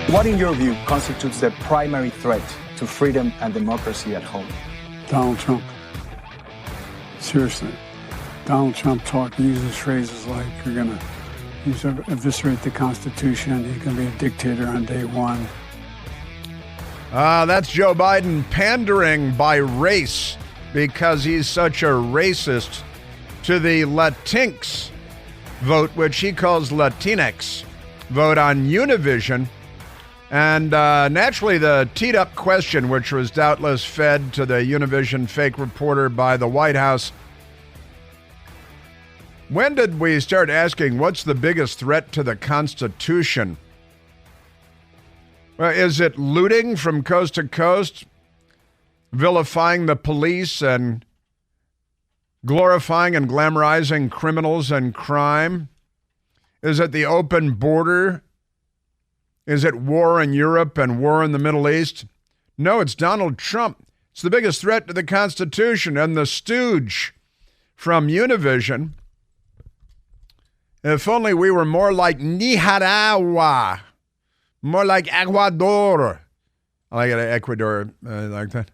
What, in your view, constitutes the primary threat to freedom and democracy at home? Donald Trump. Seriously. Donald Trump uses phrases like he's going to eviscerate the Constitution, he's going to be a dictator on day one. That's Joe Biden pandering by race because he's such a racist to the Latinx vote, which he calls Latinx vote on Univision. And naturally, the teed-up question, which was doubtless fed to the Univision fake reporter by the White House, when did we start asking what's the biggest threat to the Constitution? Well, is it looting from coast to coast, vilifying the police and glorifying and glamorizing criminals and crime? Is it the open border? Is it war in Europe and war in the Middle East? No, it's Donald Trump. It's the biggest threat to the Constitution. And the stooge from Univision, if only we were more like Nicaragua, more like Ecuador. I like it, Ecuador, like that.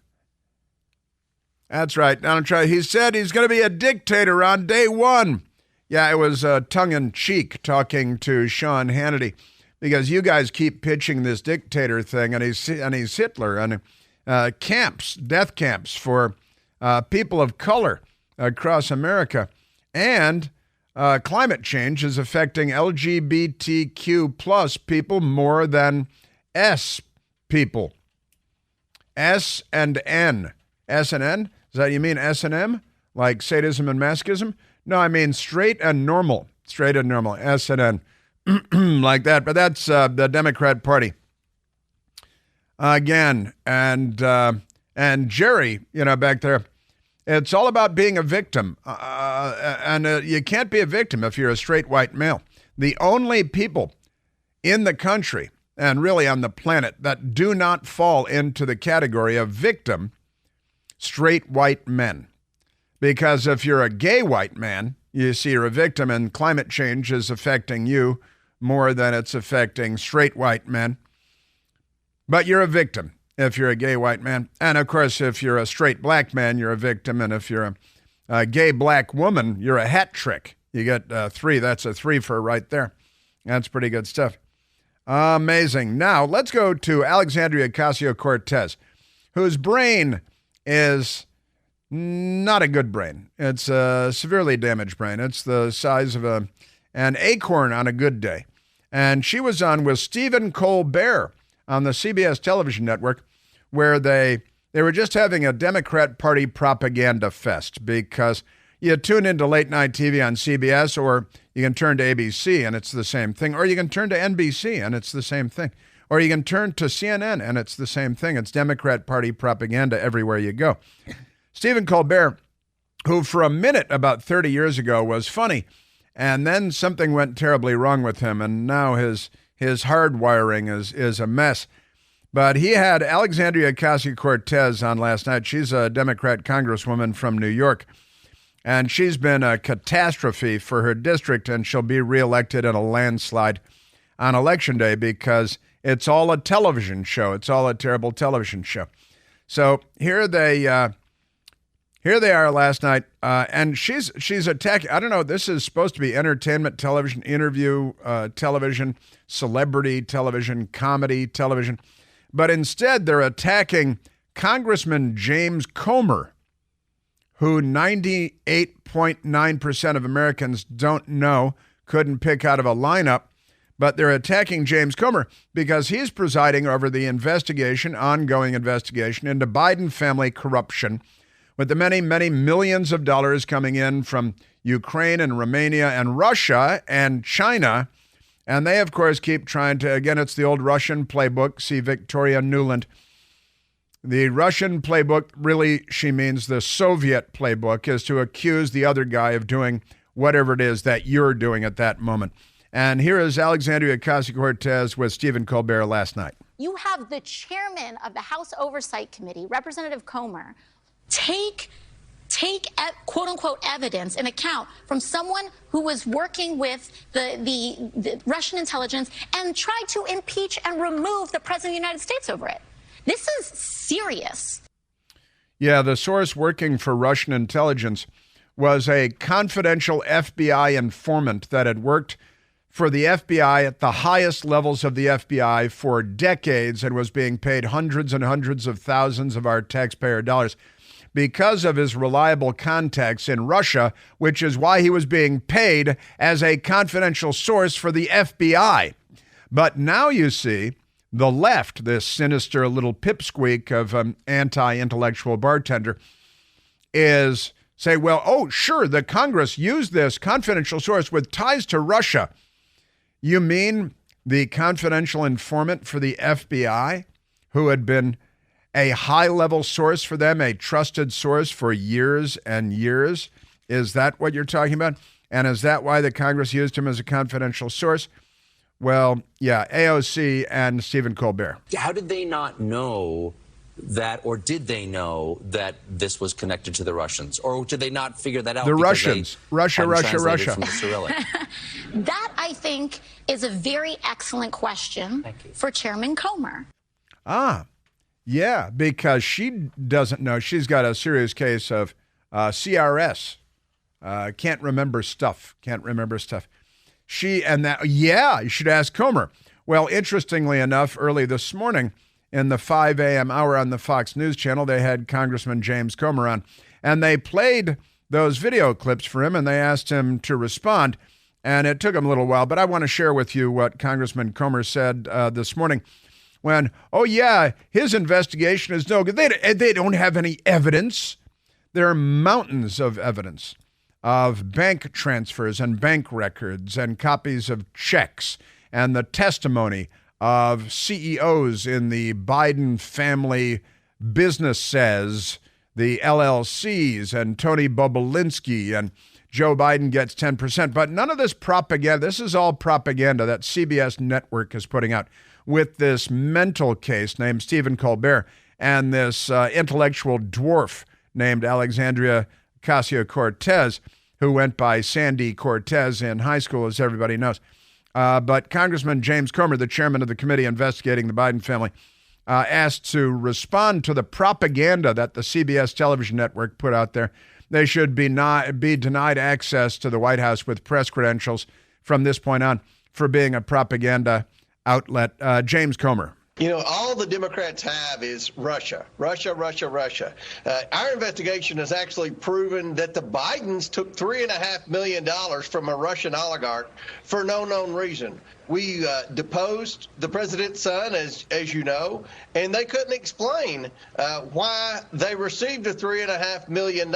That's right, Donald Trump. He said he's going to be a dictator on day one. Yeah, it was tongue-in-cheek talking to Sean Hannity, because you guys keep pitching this dictator thing, and he's Hitler, and death camps for people of color across America. And climate change is affecting LGBTQ plus people more than S people. S and N. S and N? Is that you mean S and M? Like sadism and masochism? No, I mean straight and normal. Straight and normal. S and N. Like that. But that's the Democrat Party. Again. And Jerry, back there. It's all about being a victim. And you can't be a victim if you're a straight white male. The only people in the country, and really on the planet, that do not fall into the category of victim, straight white men. Because if you're a gay white man, you see you're a victim, and climate change is affecting you more than it's affecting straight white men. But you're a victim if you're a gay white man. And of course, if you're a straight black man, you're a victim. And if you're a gay black woman, you're a hat trick. You get 3. That's a 3-fer right there. That's pretty good stuff. Amazing. Now, let's go to Alexandria Ocasio-Cortez, whose brain is not a good brain. It's a severely damaged brain. It's the size of an acorn on a good day. And she was on with Stephen Colbert on the CBS television network, where they were just having a Democrat Party propaganda fest, because you tune into late night TV on CBS, or you can turn to ABC and it's the same thing, or you can turn to NBC and it's the same thing, or you can turn to CNN and it's the same thing. It's Democrat Party propaganda everywhere you go. Stephen Colbert, who for a minute about 30 years ago was funny, and then something went terribly wrong with him, and now his hardwiring is a mess. But he had Alexandria Ocasio-Cortez on last night. She's a Democrat congresswoman from New York, and she's been a catastrophe for her district, and she'll be reelected in a landslide on Election Day because it's all a television show. It's all a terrible television show. So here they are last night, and she's attacking. I don't know. This is supposed to be entertainment television, interview television, celebrity television, comedy television, but instead they're attacking Congressman James Comer, who 98.9% of Americans don't know, couldn't pick out of a lineup. But they're attacking James Comer because he's presiding over the ongoing investigation into Biden family corruption, with the many, many millions of dollars coming in from Ukraine and Romania and Russia and China. And they, of course, keep trying to, again, it's the old Russian playbook. See Victoria Nuland. The Russian playbook, really, she means the Soviet playbook, is to accuse the other guy of doing whatever it is that you're doing at that moment. And here is Alexandria Ocasio-Cortez with Stephen Colbert last night. You have the chairman of the House Oversight Committee, Representative Comer, take take quote unquote evidence and account from someone who was working with the Russian intelligence and tried to impeach and remove the president of the United States over it. This is serious. Yeah, the source working for Russian intelligence was a confidential FBI informant that had worked for the FBI at the highest levels of the FBI for decades and was being paid hundreds and hundreds of thousands of our taxpayer dollars because of his reliable contacts in Russia, which is why he was being paid as a confidential source for the FBI. But now you see the left, this sinister little pipsqueak of an anti-intellectual bartender, is say, well, oh, sure, the Congress used this confidential source with ties to Russia. You mean the confidential informant for the FBI who had been a high-level source for them, a trusted source for years and years? Is that what you're talking about? And is that why the Congress used him as a confidential source? Well, yeah, AOC and Stephen Colbert. How did they not know that, or did they know that this was connected to the Russians? Or did they not figure that out? The Russians. Russia. From the Cyrillic? That, I think, is a very excellent question for Chairman Comer. Yeah, because she doesn't know. She's got a serious case of CRS. Can't remember stuff. You should ask Comer. Well, interestingly enough, early this morning in the 5 a.m. hour on the Fox News Channel, they had Congressman James Comer on, and they played those video clips for him, and they asked him to respond, and it took him a little while, but I want to share with you what Congressman Comer said this morning when, oh, yeah, his investigation is no good. They don't have any evidence. There are mountains of evidence of bank transfers and bank records and copies of checks and the testimony of CEOs in the Biden family businesses, the LLCs, and Tony Bobulinski, and Joe Biden gets 10%. But none of this propaganda, this is all propaganda that CBS network is putting out with this mental case named Stephen Colbert and this intellectual dwarf named Alexandria Ocasio-Cortez, who went by Sandy Cortez in high school, as everybody knows. But Congressman James Comer, the chairman of the committee investigating the Biden family, asked to respond to the propaganda that the CBS television network put out there. They should be denied access to the White House with press credentials from this point on for being a propaganda outlet. James Comer. You know, all the Democrats have is Russia. Our investigation has actually proven that the Bidens took $3.5 million from a Russian oligarch for no known reason. We deposed the president's son, as you know, and they couldn't explain why they received the $3.5 million.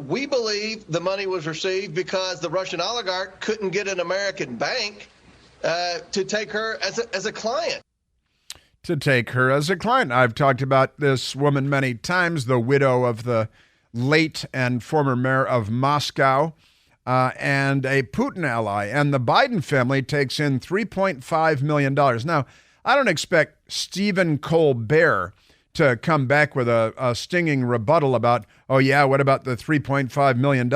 We believe the money was received because the Russian oligarch couldn't get an American bank to take her as a client. I've talked about this woman many times, the widow of the late and former mayor of Moscow, and a Putin ally. And the Biden family takes in $3.5 million. Now, I don't expect Stephen Colbert to come back with a stinging rebuttal about, oh, yeah, what about the $3.5 million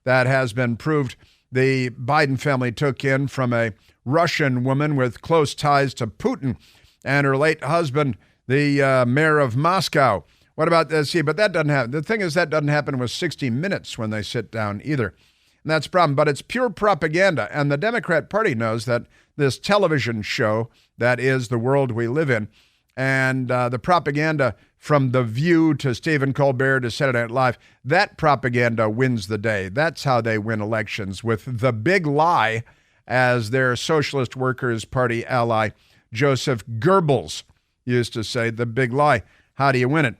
that has been proved the Biden family took in from a Russian woman with close ties to Putin and her late husband, the mayor of Moscow. What about this? See, but that doesn't happen. The thing is, that doesn't happen with 60 Minutes when they sit down either. And that's the problem. But it's pure propaganda. And the Democrat Party knows that this television show that is the world we live in, and the propaganda from The View to Stephen Colbert to Saturday Night Live, that propaganda wins the day. That's how they win elections, with the big lie as their Socialist Workers Party ally, Joseph Goebbels, used to say, the big lie. How do you win it?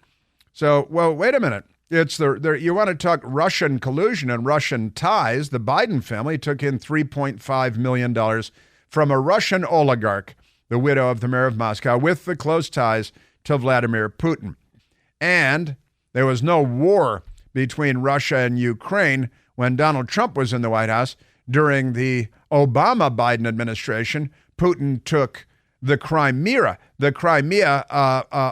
So, well, wait a minute. You want to talk Russian collusion and Russian ties. The Biden family took in $3.5 million from a Russian oligarch, the widow of the mayor of Moscow, with the close ties to Vladimir Putin. And there was no war between Russia and Ukraine when Donald Trump was in the White House. During the Obama-Biden administration, Putin took the Crimea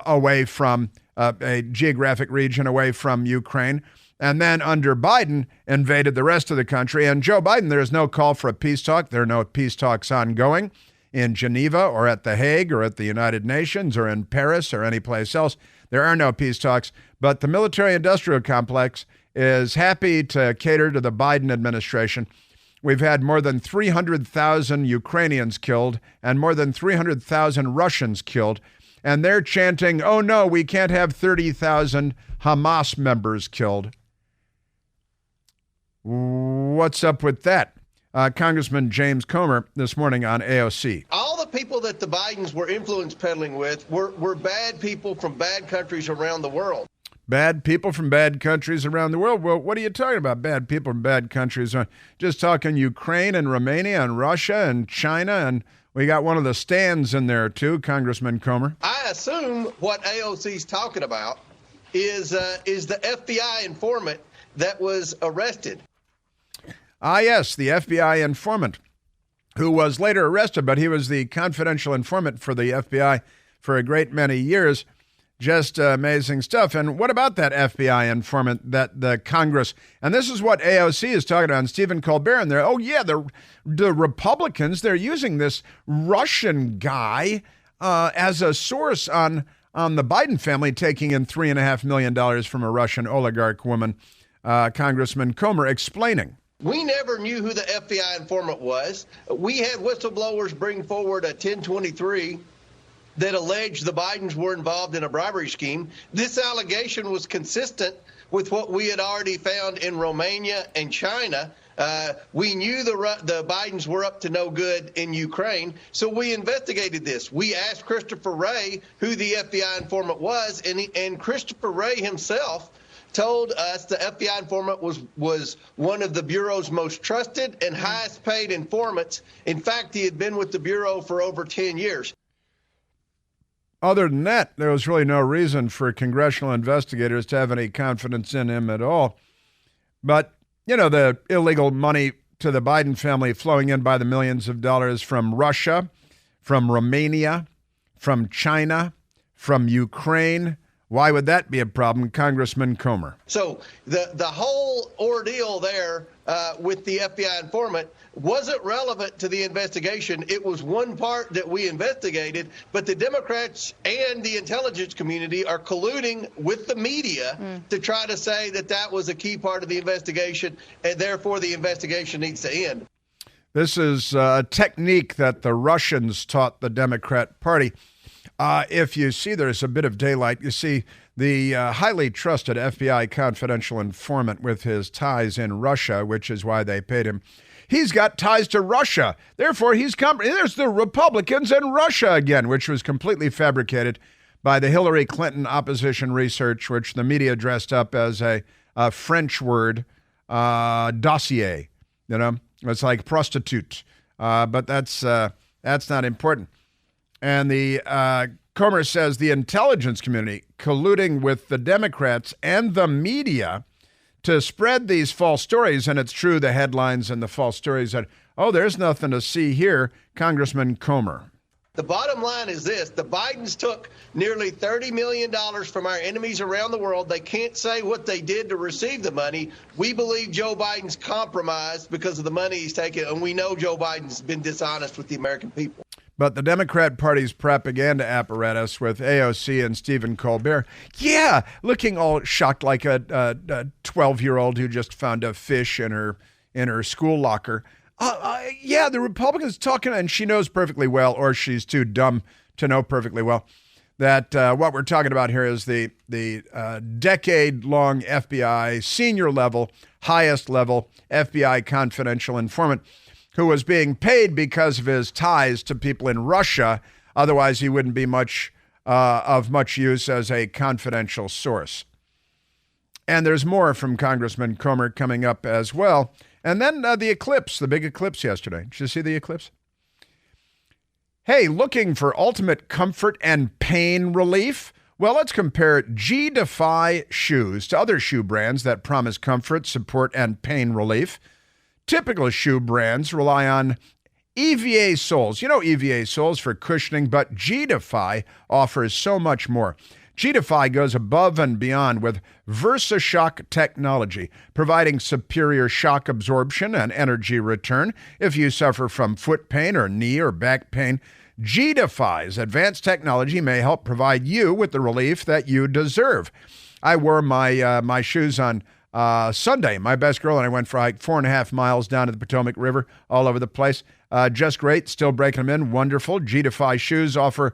away from a geographic region away from Ukraine, and then under Biden invaded the rest of the country. And Joe Biden, there is no call for a peace talk. There are no peace talks ongoing in Geneva or at The Hague or at the United Nations or in Paris or anyplace else. There are no peace talks, but the military-industrial complex is happy to cater to the Biden administration. We've had more than 300,000 Ukrainians killed and more than 300,000 Russians killed, and they're chanting, oh no, we can't have 30,000 Hamas members killed. What's up with that? Congressman James Comer this morning on AOC. All the people that the Bidens were influence peddling with were bad people from bad countries around the world. Bad people from bad countries around the world? Well, what are you talking about, bad people from bad countries? Just talking Ukraine and Romania and Russia and China, and we got one of the stands in there too, Congressman Comer. I assume what AOC's talking about is the FBI informant that was arrested. Ah, yes, the FBI informant who was later arrested, but he was the confidential informant for the FBI for a great many years. Just amazing stuff. And what about that FBI informant that the Congress, and this is what AOC is talking about, and Stephen Colbert, and they're, oh yeah, the Republicans, they're using this Russian guy as a source on the Biden family taking in $3.5 million from a Russian oligarch woman. Congressman Comer explaining. We never knew who the FBI informant was. We had whistleblowers bring forward a 1023 that alleged the Bidens were involved in a bribery scheme. This allegation was consistent with what we had already found in Romania and China. We knew the Bidens were up to no good in Ukraine, so we investigated this. We asked Christopher Wray who the FBI informant was, and Christopher Wray himself told us the FBI informant was one of the Bureau's most trusted and highest paid informants. In fact, he had been with the Bureau for over 10 years. Other than that, there was really no reason for congressional investigators to have any confidence in him at all. But, you know, the illegal money to the Biden family flowing in by the millions of dollars from Russia, from Romania, from China, from Ukraine. Why would that be a problem, Congressman Comer? So the whole ordeal there with the FBI informant wasn't relevant to the investigation. It was one part that we investigated, but the Democrats and the intelligence community are colluding with the media to try to say that that was a key part of the investigation, and therefore the investigation needs to end. This is a technique that the Russians taught the Democrat Party. If you see there's a bit of daylight, you see the highly trusted FBI confidential informant with his ties in Russia, which is why they paid him. He's got ties to Russia. Therefore, there's the Republicans and Russia again, which was completely fabricated by the Hillary Clinton opposition research, which the media dressed up as a French word, dossier. You know, it's like prostitute, but that's not important. And the Comer says the intelligence community colluding with the Democrats and the media to spread these false stories. And it's true, the headlines and the false stories that, oh, there's nothing to see here, Congressman Comer. The bottom line is this. The Bidens took nearly $30 million from our enemies around the world. They can't say what they did to receive the money. We believe Joe Biden's compromised because of the money he's taken, and we know Joe Biden's been dishonest with the American people. But the Democrat Party's propaganda apparatus with AOC and Stephen Colbert, yeah, looking all shocked like a 12-year-old who just found a fish in her school locker. Yeah, the Republicans talking, and she knows perfectly well, or she's too dumb to know perfectly well, that what we're talking about here is the decade-long FBI, senior level, highest level FBI confidential informant who was being paid because of his ties to people in Russia. Otherwise, he wouldn't be of much use as a confidential source. And there's more from Congressman Comer coming up as well. And then the eclipse, the big eclipse yesterday. Did you see the eclipse? Hey, looking for ultimate comfort and pain relief? Well, let's compare G-Defy shoes to other shoe brands that promise comfort, support, and pain relief. Typical shoe brands rely on EVA soles. You know EVA soles for cushioning, but G-Defy offers so much more. G-Defy goes above and beyond with VersaShock technology, providing superior shock absorption and energy return. If you suffer from foot pain or knee or back pain, G-Defy's advanced technology may help provide you with the relief that you deserve. I wore my shoes on Sunday. My best girl and I went for like 4.5 miles down to the Potomac River, all over the place. Just great. Still breaking them in. Wonderful. G-Defy shoes offer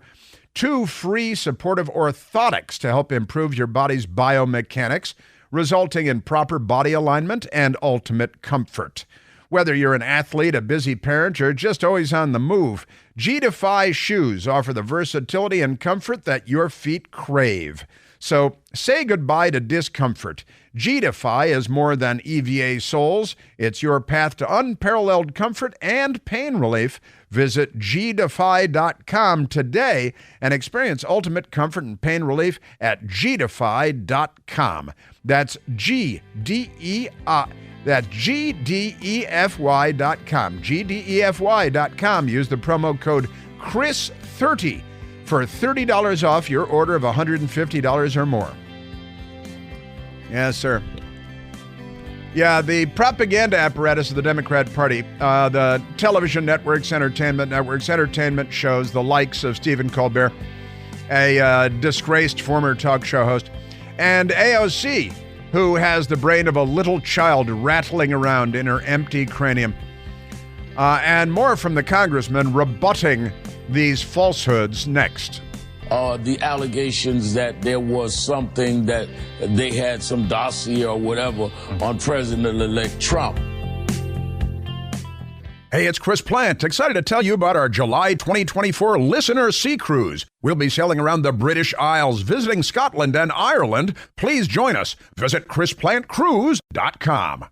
2 free supportive orthotics to help improve your body's biomechanics, resulting in proper body alignment and ultimate comfort. Whether you're an athlete, a busy parent, or just always on the move, G-Defy shoes offer the versatility and comfort that your feet crave. So say goodbye to discomfort. G-Defy is more than EVA soles. It's your path to unparalleled comfort and pain relief. Visit gdefy.com today and experience ultimate comfort and pain relief at gdefy.com. That's G-D-E-I. That's gdefy.com. gdefy.com. Use the promo code CHRIS30 for $30 off your order of $150 or more. Yes, sir. Yeah, the propaganda apparatus of the Democrat Party, the television networks, entertainment shows, the likes of Stephen Colbert, a disgraced former talk show host, and AOC, who has the brain of a little child rattling around in her empty cranium, and more from the congressman rebutting these falsehoods next. The allegations that there was something that they had some dossier or whatever on President-elect Trump. Hey, it's Chris Plant, excited to tell you about our July 2024 Listener Sea Cruise. We'll be sailing around the British Isles, visiting Scotland and Ireland. Please join us. Visit ChrisPlantCruise.com.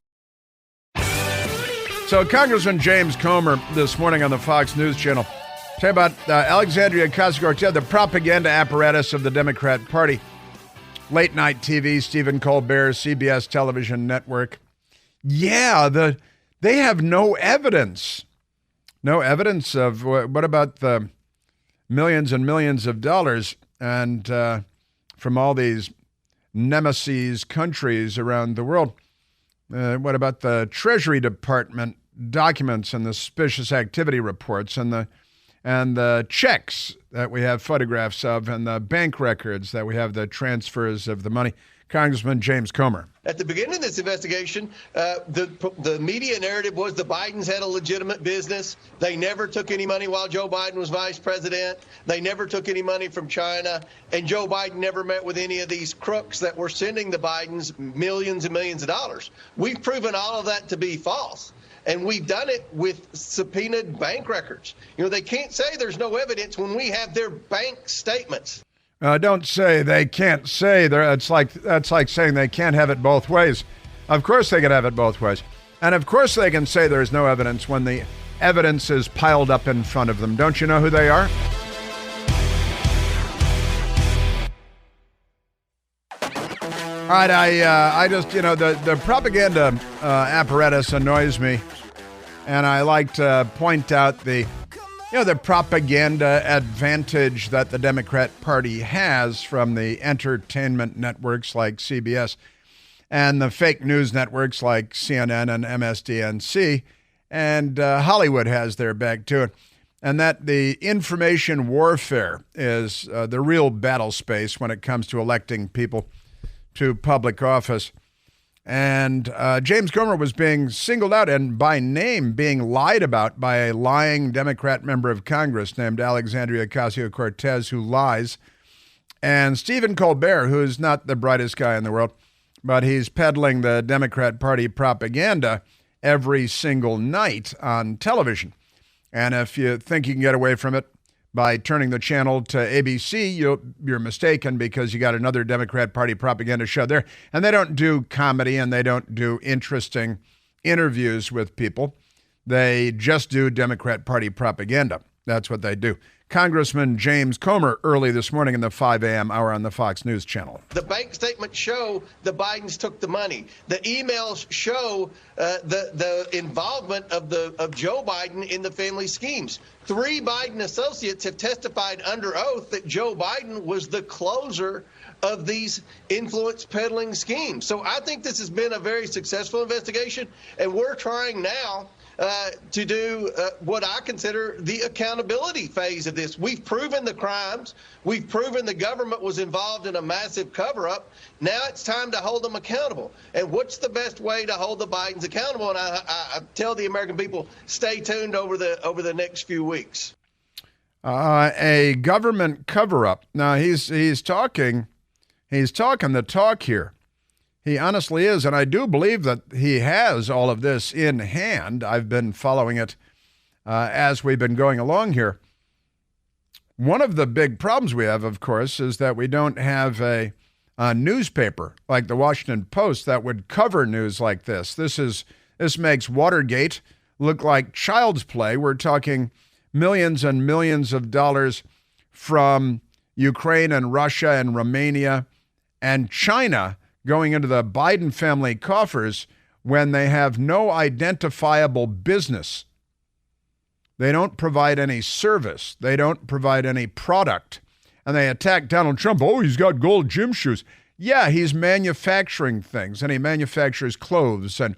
So Congressman James Comer this morning on the Fox News Channel talking about Alexandria Ocasio-Cortez, the propaganda apparatus of the Democrat Party. Late night TV, Stephen Colbert, CBS television network. Yeah, they have no evidence. No evidence of what about the millions and millions of dollars and from all these nemesis countries around the world. What about the Treasury Department documents and the suspicious activity reports and the checks that we have photographs of and the bank records that we have the transfers of the money? Congressman James Comer. At the beginning of this investigation, the media narrative was the Bidens had a legitimate business. They never took any money while Joe Biden was vice president. They never took any money from China. And Joe Biden never met with any of these crooks that were sending the Bidens millions and millions of dollars. We've proven all of that to be false. And we've done it with subpoenaed bank records. You know, they can't say there's no evidence when we have their bank statements. Don't say they can't say. That's like saying they can't have it both ways. Of course they can have it both ways. And of course they can say there's no evidence when the evidence is piled up in front of them. Don't you know who they are? All right, I just, the propaganda apparatus annoys me. And I like to point out the propaganda advantage that the Democrat Party has from the entertainment networks like CBS and the fake news networks like CNN and MSDNC, and Hollywood has their back to it. And that the information warfare is the real battle space when it comes to electing people to public office. And James Comer was being singled out and by name being lied about by a lying Democrat member of Congress named Alexandria Ocasio-Cortez, who lies. And Stephen Colbert, who's not the brightest guy in the world, but he's peddling the Democrat Party propaganda every single night on television. And if you think you can get away from it by turning the channel to ABC, you're mistaken, because you got another Democrat Party propaganda show there. And they don't do comedy and they don't do interesting interviews with people. They just do Democrat Party propaganda. That's what they do. Congressman James Comer early this morning in the 5 a.m. hour on the Fox News Channel. The bank statements show the Bidens took the money. The emails show the involvement of Joe Biden in the family schemes. 3 Biden associates have testified under oath that Joe Biden was the closer of these influence peddling schemes. So I think this has been a very successful investigation, and we're trying now to do what I consider the accountability phase of this. We've proven the crimes. We've proven the government was involved in a massive cover-up. Now it's time to hold them accountable. And what's the best way to hold the Bidens accountable? And I tell the American people, stay tuned over the next few weeks. A government cover-up. Now he's talking the talk here. He honestly is, and I do believe that he has all of this in hand. I've been following it as we've been going along here. One of the big problems we have, of course, is that we don't have a newspaper like the Washington Post that would cover news like this. This makes Watergate look like child's play. We're talking millions and millions of dollars from Ukraine and Russia and Romania and China going into the Biden family coffers when they have no identifiable business. They don't provide any service. They don't provide any product. And they attack Donald Trump. Oh, he's got gold gym shoes. Yeah, he's manufacturing things, and he manufactures clothes and,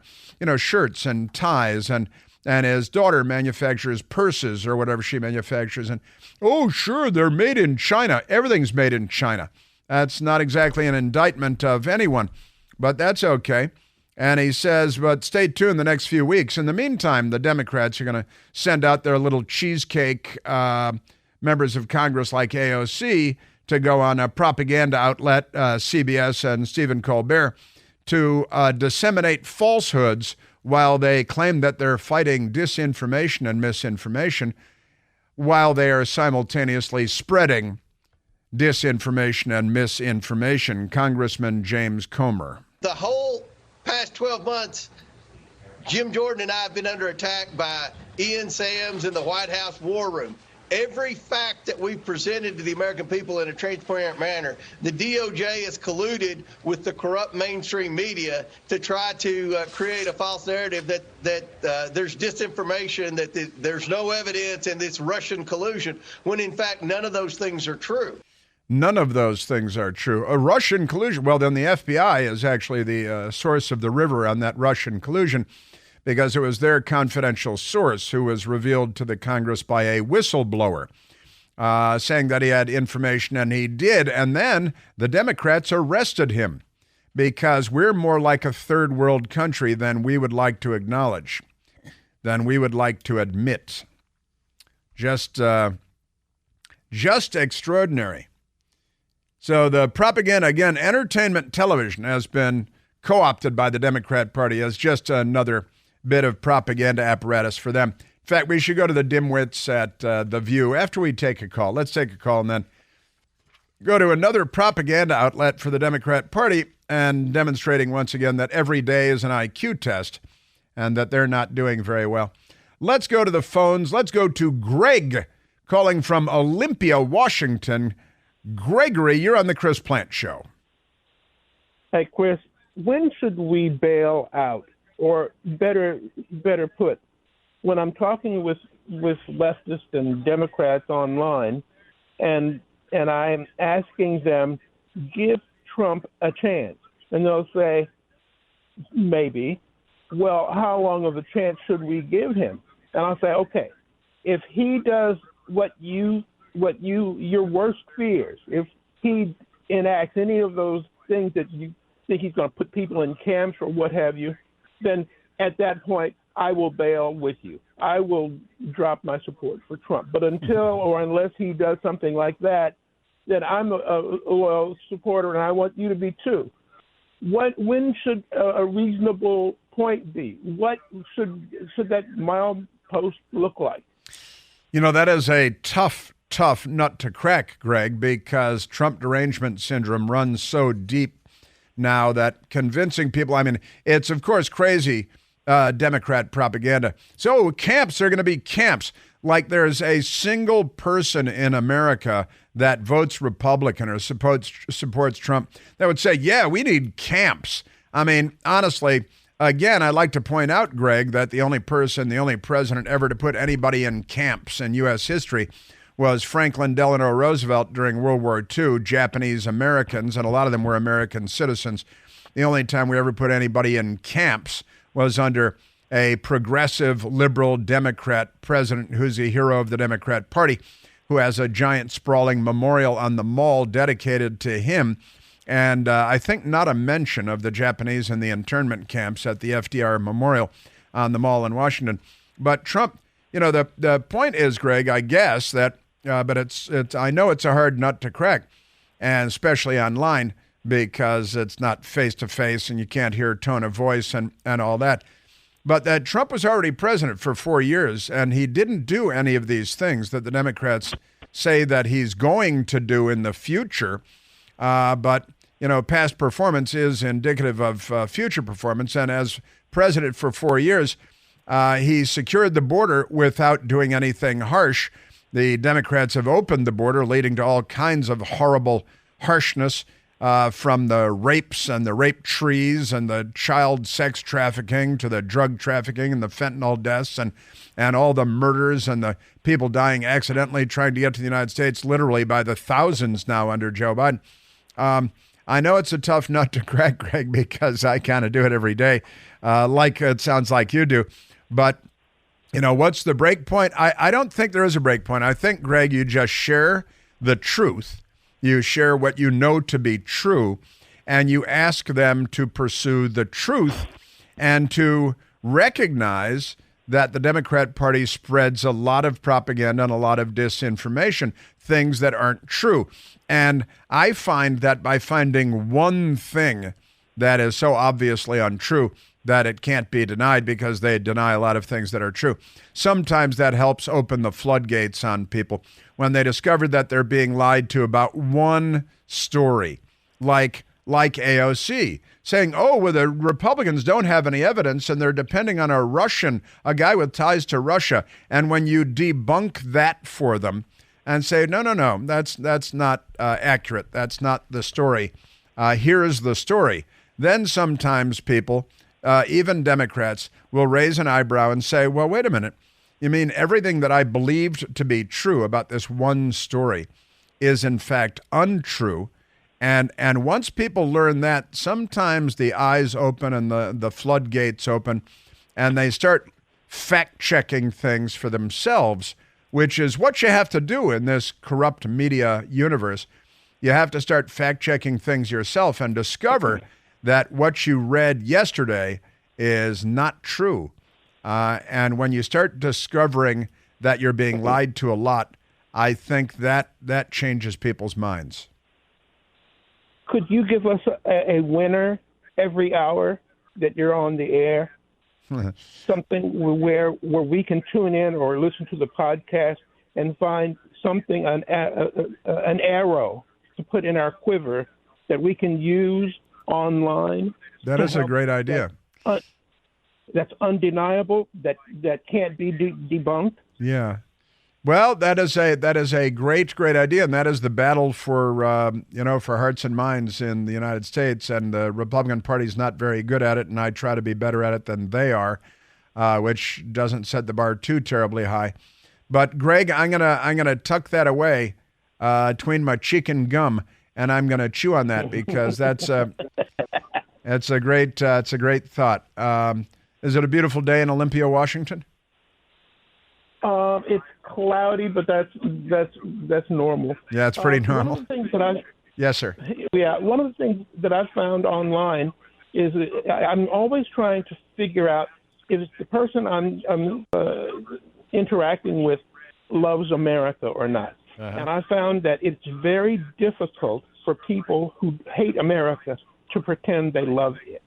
shirts and ties, and his daughter manufactures purses or whatever she manufactures. And, oh, sure, they're made in China. Everything's made in China. That's not exactly an indictment of anyone, but that's okay. And he says, but stay tuned the next few weeks. In the meantime, the Democrats are going to send out their little cheesecake members of Congress like AOC to go on a propaganda outlet, CBS and Stephen Colbert, to disseminate falsehoods while they claim that they're fighting disinformation and misinformation, while they are simultaneously spreading disinformation and misinformation. Congressman James Comer. The whole past 12 months, Jim Jordan and I have been under attack by Ian Sams in the White House War Room. Every fact that we've presented to the American people in a transparent manner, the DOJ has colluded with the corrupt mainstream media to try to create a false narrative that there's disinformation, that there's no evidence, and this Russian collusion, when in fact none of those things are true. None of those things are true. A Russian collusion, well, then the FBI is actually the source of the river on that Russian collusion, because it was their confidential source who was revealed to the Congress by a whistleblower, saying that he had information, and he did. And then the Democrats arrested him because we're more like a third world country than we would like to acknowledge, than we would like to admit. Just extraordinary. So the propaganda, again, entertainment television has been co-opted by the Democrat Party as just another bit of propaganda apparatus for them. In fact, we should go to the dimwits at The View after we take a call. Let's take a call and then go to another propaganda outlet for the Democrat Party and demonstrating once again that every day is an IQ test and that they're not doing very well. Let's go to the phones. Let's go to Greg calling from Olympia, Washington. Gregory, you're on the Chris Plant Show. Hey, Chris, when should we bail out? Or better put, when I'm talking with leftists and Democrats online, and I'm asking them, give Trump a chance, and they'll say, maybe. Well, how long of a chance should we give him? And I'll say, okay, if he does what your worst fears, if he enacts any of those things that you think he's going to put people in camps or what have you, then at that point, I will bail with you. I will drop my support for Trump. But until or unless he does something like that, then I'm a loyal supporter, and I want you to be too. When should a reasonable point be? What should that milepost look like? That is a tough nut to crack, Greg, because Trump derangement syndrome runs so deep now that convincing people, it's of course crazy Democrat propaganda. So camps are going to be camps. like there's a single person in America that votes Republican or supports Trump that would say, yeah, we need camps. I mean, honestly, again, I'd like to point out, Greg, that the only president ever to put anybody in camps in U.S. history was Franklin Delano Roosevelt during World War II, Japanese Americans, and a lot of them were American citizens. The only time we ever put anybody in camps was under a progressive liberal Democrat president who's a hero of the Democrat Party, who has a giant sprawling memorial on the Mall dedicated to him. And I think not a mention of the Japanese in the internment camps at the FDR Memorial on the Mall in Washington. But Trump, the point is, Greg, I guess that, but it's I know it's a hard nut to crack, and especially online because it's not face-to-face and you can't hear tone of voice and all that. But that Trump was already president for 4 years, and he didn't do any of these things that the Democrats say that he's going to do in the future. But past performance is indicative of future performance. And as president for 4 years, he secured the border without doing anything harsh. The Democrats have opened the border, leading to all kinds of horrible harshness, from the rapes and the rape trees and the child sex trafficking to the drug trafficking and the fentanyl deaths and all the murders and the people dying accidentally trying to get to the United States, literally by the thousands now under Joe Biden. I know it's a tough nut to crack, Greg, because I kind of do it every day, like it sounds like you do. But, what's the break point? I don't think there is a break point. I think, Greg, you just share the truth. You share what you know to be true, and you ask them to pursue the truth and to recognize that the Democrat Party spreads a lot of propaganda and a lot of disinformation, things that aren't true. And I find that by finding one thing that is so obviously untrue that it can't be denied because they deny a lot of things that are true, sometimes that helps open the floodgates on people. When they discover that they're being lied to about one story, like AOC, saying, the Republicans don't have any evidence and they're depending on a guy with ties to Russia. And when you debunk that for them and say, no, that's not accurate, that's not the story, here is the story, then sometimes people, even Democrats, will raise an eyebrow and say, well, wait a minute. You mean everything that I believed to be true about this one story is in fact untrue? And once people learn that, sometimes the eyes open and the floodgates open, and they start fact-checking things for themselves, which is what you have to do in this corrupt media universe. You have to start fact-checking things yourself and discover that what you read yesterday is not true. And when you start discovering that you're being lied to a lot, I think that changes people's minds. Could you give us a winner every hour that you're on the air? Something where we can tune in or listen to the podcast and find something, an arrow to put in our quiver that we can use online. That is a great idea. That's undeniable. That can't be debunked. Yeah. Well, that is a great idea, and that is the battle for for hearts and minds in the United States. And the Republican Party is not very good at it, and I try to be better at it than they are, which doesn't set the bar too terribly high. But Greg, I'm gonna tuck that away between my cheek and gum, and I'm gonna chew on that because that's a great thought. Is it a beautiful day in Olympia, Washington? It's cloudy, but that's normal. Yeah, it's pretty normal. One of the things that yes, sir. Yeah, one of the things that I've found online is I'm always trying to figure out if the person I'm interacting with loves America or not. Uh-huh. And I found that it's very difficult for people who hate America to pretend they love it.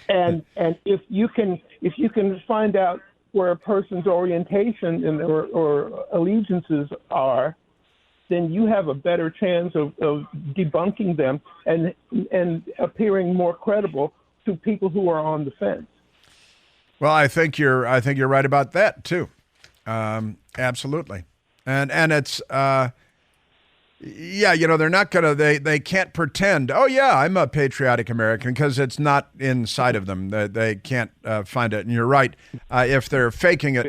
and if you can find out where a person's orientation or allegiances are, then you have a better chance of debunking them and appearing more credible to people who are on the fence. Well, I think you're right about that too. Absolutely, and it's yeah, they're not gonna they can't pretend. Oh yeah, I'm a patriotic American because it's not inside of them. They can't find it. And you're right. If they're faking it,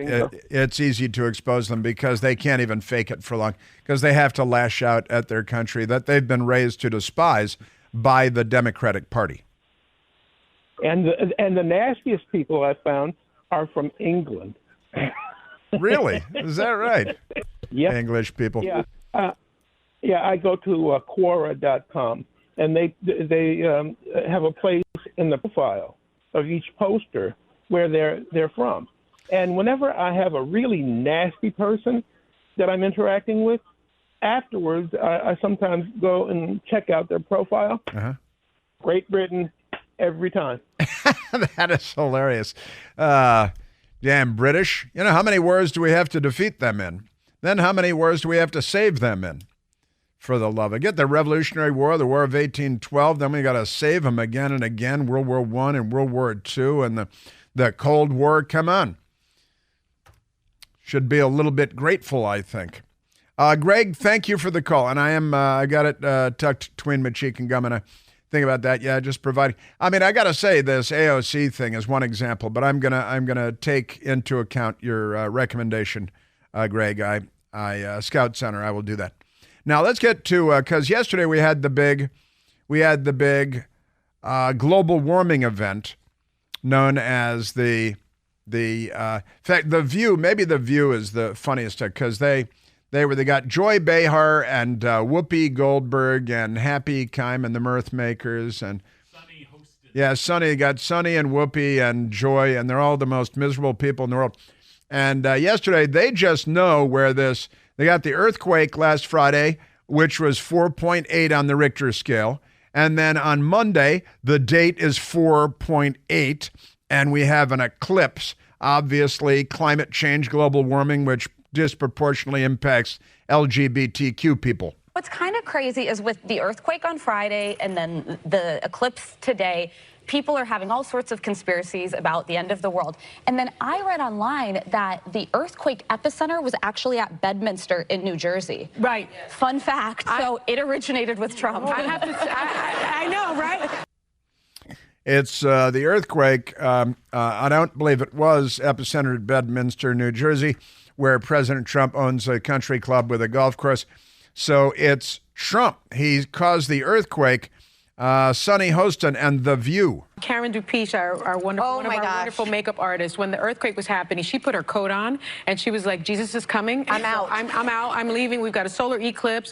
it's easy to expose them because they can't even fake it for long because they have to lash out at their country that they've been raised to despise by the Democratic Party. And the nastiest people I found are from England. Really? Is that right? Yeah. English people. Yeah. I go to Quora.com, and they have a place in the profile of each poster where they're from. And whenever I have a really nasty person that I'm interacting with, afterwards I sometimes go and check out their profile. Uh-huh. Great Britain every time. That is hilarious. Damn British. How many wars do we have to defeat them in? Then how many wars do we have to save them in? For the love of it. Get the Revolutionary War, the War of 1812. Then we got to save them again and again. World War I and World War II and the Cold War. Come on. Should be a little bit grateful, I think. Greg, thank you for the call. And I got it tucked between my cheek and gum, and I think about that. Yeah, just providing. I mean, I got to say this AOC thing is one example, but I'm gonna take into account your recommendation, Greg. I Scout Center. I will do that. Now let's get to because yesterday we had the big global warming event known as the in fact the View. Maybe the View is the funniest because they got Joy Behar and Whoopi Goldberg and Happy Keim and the Mirth Makers and Sunny hosted. Yeah, Sunny got Sunny and Whoopi and Joy, and they're all the most miserable people in the world. And yesterday they just know where this. They got the earthquake last Friday, which was 4.8 on the Richter scale. And then on Monday, the date is 4.8, and we have an eclipse. Obviously, climate change, global warming, which disproportionately impacts LGBTQ people. What's kind of crazy is with the earthquake on Friday and then the eclipse today, people are having all sorts of conspiracies about the end of the world. And then I read online that the earthquake epicenter was actually at Bedminster in New Jersey. Right. Fun fact. So it originated with Trump. I have to say, I know, right? It's the earthquake. I don't believe it was epicenter at Bedminster, New Jersey, where President Trump owns a country club with a golf course. So it's Trump. He caused the earthquake. Sunny Hostin and The View. Karen Dupiche, our wonderful makeup artist, when the earthquake was happening, she put her coat on and she was like, Jesus is coming. I'm out. I'm out. I'm leaving. We've got a solar eclipse.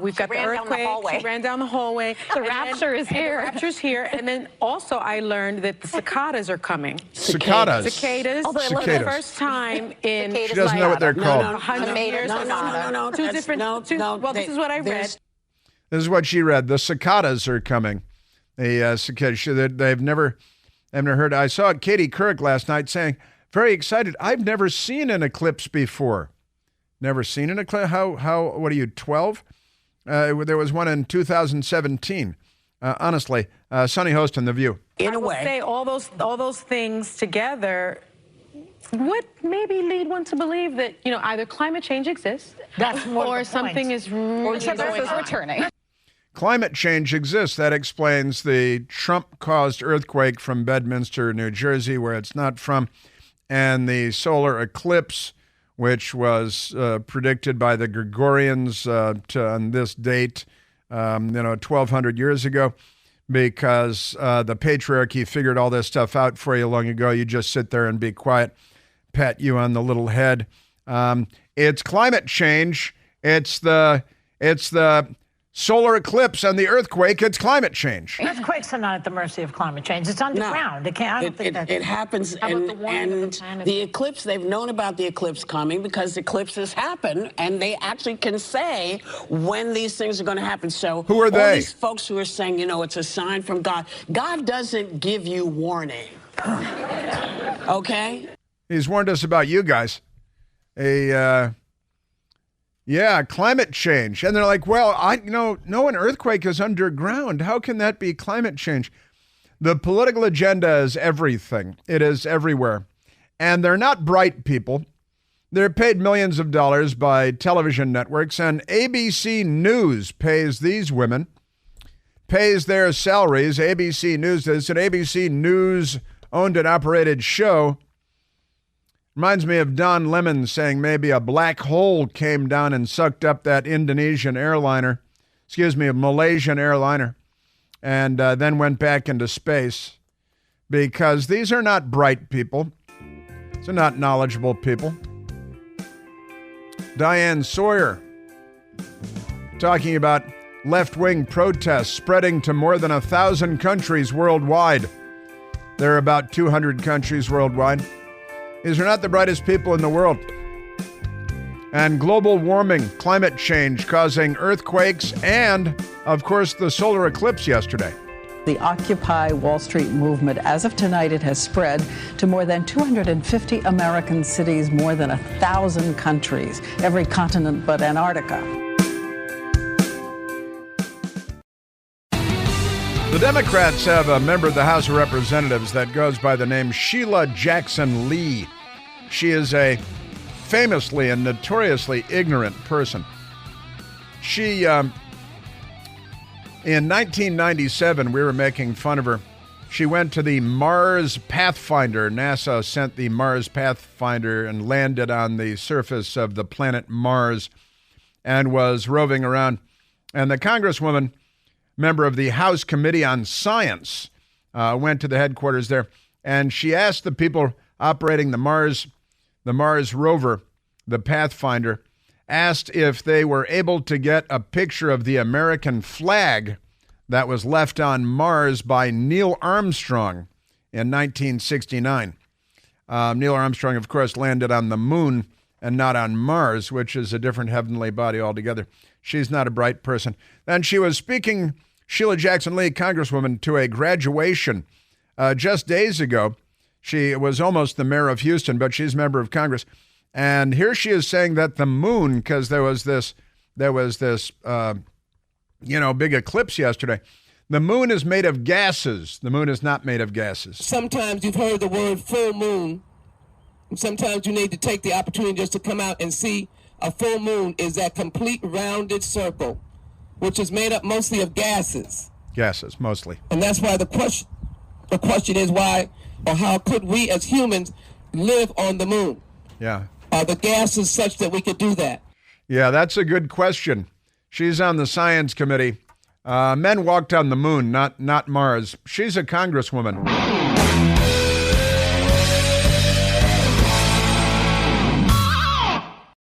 We've got the earthquake. She ran down the hallway. The rapture is here. The rapture's here. And then also I learned that the cicadas are coming. Cicadas. Cicadas. Oh, For the first time in She doesn't know what they're called. 100 years. No. Two different. Well, this is what I read. This is what she read. The cicadas are coming. The cicadas. They've never heard. I saw Katie Couric last night saying, very excited. I've never seen an eclipse before. Never seen an eclipse? How? What are you, 12? There was one in 2017. Honestly, Sunny Hostin, The View. In a way, say all those things together would maybe lead one to believe that either climate change exists, or something is returning. Climate change exists. That explains the Trump-caused earthquake from Bedminster, New Jersey, where it's not from, and the solar eclipse, which was predicted by the Gregorians on this date, 1,200 years ago, because the patriarchy figured all this stuff out for you long ago. You just sit there and be quiet, pat you on the little head. It's climate change. It's the solar eclipse and the earthquake. It's climate change. Earthquakes are not at the mercy of climate change. It's underground. No, it happens, and the eclipse, they've known about the eclipse coming because eclipses happen, and they actually can say when these things are going to happen. So who are they? All these folks who are saying, it's a sign from God. God doesn't give you warning. Okay? He's warned us about you guys. Climate change. And they're like, well, no, an earthquake is underground. How can that be climate change? The political agenda is everything. It is everywhere. And they're not bright people. They're paid millions of dollars by television networks, and ABC News pays these women, pays their salaries. ABC News is an ABC News owned and operated show. Reminds me of Don Lemon saying maybe a black hole came down and sucked up that Malaysian airliner, and then went back into space, because these are not bright people. These are not knowledgeable people. Diane Sawyer talking about left-wing protests spreading to more than 1,000 countries worldwide. There are about 200 countries worldwide. These are not the brightest people in the world. And global warming, climate change causing earthquakes, and, of course, the solar eclipse yesterday. The Occupy Wall Street movement, as of tonight, it has spread to more than 250 American cities, more than 1,000 countries, every continent but Antarctica. The Democrats have a member of the House of Representatives that goes by the name Sheila Jackson Lee. She is a famously and notoriously ignorant person. She, in 1997, we were making fun of her. She went to the Mars Pathfinder. NASA sent the Mars Pathfinder and landed on the surface of the planet Mars and was roving around. And the Congresswoman, member of the House Committee on Science, went to the headquarters there, and she asked the people operating the Mars rover, the Pathfinder, asked if they were able to get a picture of the American flag that was left on Mars by Neil Armstrong in 1969. Neil Armstrong, of course, landed on the moon and not on Mars, which is a different heavenly body altogether. She's not a bright person. And she was speaking, Sheila Jackson Lee, Congresswoman, to a graduation just days ago. She was almost the mayor of Houston, but she's a member of Congress. And here she is saying that the moon, because there was this big eclipse yesterday. The moon is made of gases. The moon is not made of gases. Sometimes you've heard the word full moon. Sometimes you need to take the opportunity just to come out and see a full moon is that complete rounded circle, which is made up mostly of gases. Gases, mostly. And that's why the question is why or how could we as humans live on the moon? Yeah. Are the gases such that we could do that? Yeah, that's a good question. She's on the science committee. Men walked on the moon, not Mars. She's a congresswoman.